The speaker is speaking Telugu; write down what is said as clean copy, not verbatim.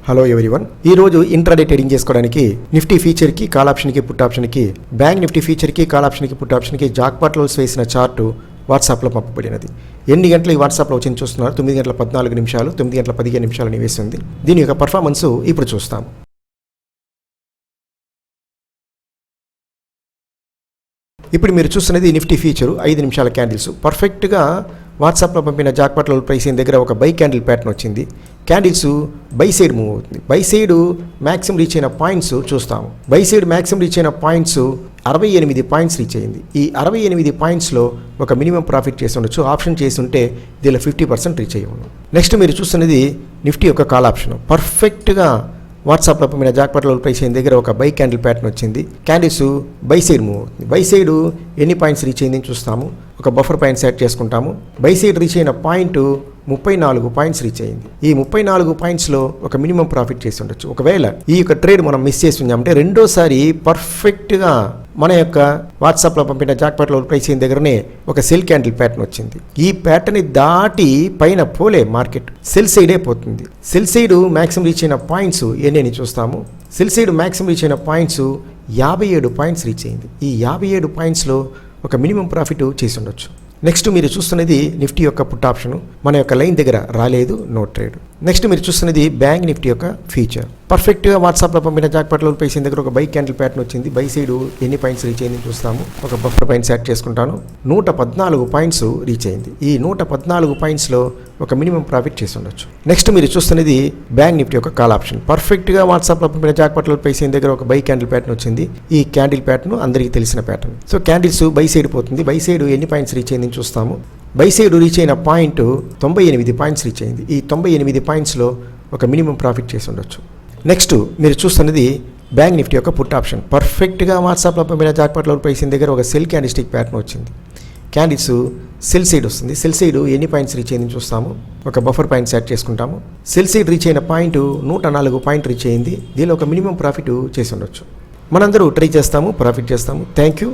హలో ఎవరీవన్, ఈ రోజు ఇంట్రాడే ట్రేడింగ్ చేసుకోవడానికి నిఫ్టీ ఫీచర్ కి కాల్ ఆప్షన్ కి పుట్ ఆప్షన్ కి బ్యాంక్ నిఫ్టీ ఫీచర్ కి కాల్ ఆప్షన్ కి పుట్ ఆప్షన్ కి జాక్పాట్ లెవెల్స్ వేసిన చార్ట్ వాట్సాప్ లో పంపబడినది. ఎన్ని గంటలు ఈ వాట్సాప్ లో వచ్చింది చూస్తున్నారు? 9 గంటల 14 నిమిషాలు, 9 గంటల 15 నిమిషాలు వేసింది. దీని యొక్క పర్ఫార్మెన్స్ ఇప్పుడు చూస్తాము. ఇప్పుడు మీరు చూస్తున్నది నిఫ్టీ ఫీచరు 5 నిమిషాల క్యాండిల్స్. పర్ఫెక్ట్గా వాట్సాప్లో పంపిన జాక్పాట్ లెవెల్ ప్రైస్ దగ్గర ఒక బై క్యాండిల్ ప్యాటర్న్ వచ్చింది. క్యాండిల్స్ బై సైడ్ మూవ్ అవుతుంది. బై సైడ్ మ్యాక్సిమం రీచ్ అయిన పాయింట్స్ చూస్తాము. బై సైడ్ మ్యాక్సిమం రీచ్ అయిన పాయింట్స్ 68 పాయింట్స్ రీచ్ అయింది. ఈ 68 పాయింట్స్లో ఒక మినిమం ప్రాఫిట్ చేసి ఉండొచ్చు. ఆప్షన్ చేసి ఉంటే దీనిలో 50% రీచ్ అయ్యి ఉన్నాం. నెక్స్ట్ మీరు చూస్తున్నది నిఫ్టీ యొక్క కాల్ ఆప్షన్. పర్ఫెక్ట్గా వాట్సాప్లో పంపిన జాక్పాట్ లెవెల్ ప్రైస్ దగ్గర ఒక బై క్యాండిల్ ప్యాటర్న్ వచ్చింది. క్యాండిల్స్ బై సైడ్ మూవ్ అవుతుంది. బై సైడ్ ఎన్ని పాయింట్స్ రీచ్ అయిందని చూస్తాము. ఒక బఫర్ పాయింట్ సెట్ చేసుకుంటాము. బై సైడ్ రీచ్ అయిన పాయింట్ 34 పాయింట్స్ రీచ్ అయింది. ఈ 34 పాయింట్స్లో ఒక మినిమం ప్రాఫిట్ చేసి ఉండొచ్చు. ఒకవేళ ఈ యొక్క ట్రేడ్ మనం మిస్ చేసి ఉన్నామంటే రెండోసారి పర్ఫెక్ట్గా మన యొక్క వాట్సాప్లో పంపిన జాక్పాట్ లెవెల్ ప్రైస్ దగ్గరనే ఒక సెల్ క్యాండిల్ ప్యాటర్న్ వచ్చింది. ఈ ప్యాటర్న్ని దాటి పైన పోలే మార్కెట్, సెల్ సైడే పోతుంది. సెల్ సైడ్ మ్యాక్సిమం రీచ్ అయిన పాయింట్స్ ఎన్ని చూస్తాము. సెల్ సైడ్ మ్యాక్సిమం రీచ్ అయిన పాయింట్స్ 57 పాయింట్స్ రీచ్ అయింది. ఈ 57 పాయింట్స్లో ఒక మినిమం ప్రాఫిట్ చేసి ఉండొచ్చు. నెక్స్ట్ మీరు చూస్తున్నది నిఫ్టీ యొక్క పుట్ ఆప్షన్. మన యొక్క లైన్ దగ్గర రాలేదు, నో ట్రేడ్. నెక్స్ట్ మీరు చూస్తున్నది బ్యాంక్ నిఫ్టీ యొక్క ఫీచర్. పర్ఫెక్ట్గా వాట్సాప్లో పంపిన జాక్పాట్ లెవెల్ ప్రైస్ దగ్గర ఒక బై క్యాండిల్ ప్యాటర్న్ వచ్చింది. బై సైడ్ ఎన్ని పాయింట్స్ రీచ్ అయింది చూస్తాము. ఒక బఫర్ పాయింట్ సెట్ చేసుకుంటాను. 114 పాయింట్స్ రీచ్ అయింది. ఈ 114 పాయింట్స్లో ఒక మినిమం ప్రాఫిట్ చేసి ఉండొచ్చు. నెక్స్ట్ మీరు చూస్తున్నది బ్యాంక్ నిఫ్టీ యొక్క కాల్ ఆప్షన్. పర్ఫెక్ట్గా వాట్సాప్లో పంపిన జాక్పాట్ లెవెల్ ప్రైస్ దగ్గర ఒక బై క్యాండిల్ ప్యాటర్న్ వచ్చింది. ఈ క్యాండిల్ ప్యాటర్న్ అందరికీ తెలిసిన pattern. So candles by side పోతుంది. బై సైడ్ ఎన్ని పాయింట్స్ రీచ్ అయింది చూస్తాము. బై సైడ్ రీచ్ అయిన పాయింట్ 98 పాయింట్స్ రీచ్ అయింది. ఈ 98 పాయింట్స్లో ఒక మినిమం ప్రాఫిట్ చేసి ఉండొచ్చు. నెక్స్ట్ మీరు చూస్తున్నది బ్యాంక్ నిఫ్టీ యొక్క పుట్ ఆప్షన్. పర్ఫెక్ట్గా వాట్సాప్లో పంపిన జాక్పాట్ లెవెల్ ప్రైస్ దగ్గర ఒక సెల్ క్యాండిస్టిక్ ప్యాటర్న్ వచ్చింది. క్యాండిల్స్ సెల్ సైడ్ వస్తుంది. సెల్ సైడ్ ఎన్ని పాయింట్స్ రీచ్ అయింది చూస్తాము. ఒక బఫర్ పాయింట్ సెట్ చేసుకుంటాము. సెల్ సైడ్ రీచ్ అయిన పాయింట్ 104 పాయింట్ రీచ్ అయింది. దీనిలో ఒక మినిమం ప్రాఫిట్ చేసి ఉండొచ్చు. మనందరూ ట్రై చేస్తాము, ప్రాఫిట్ చేస్తాము. Thank you.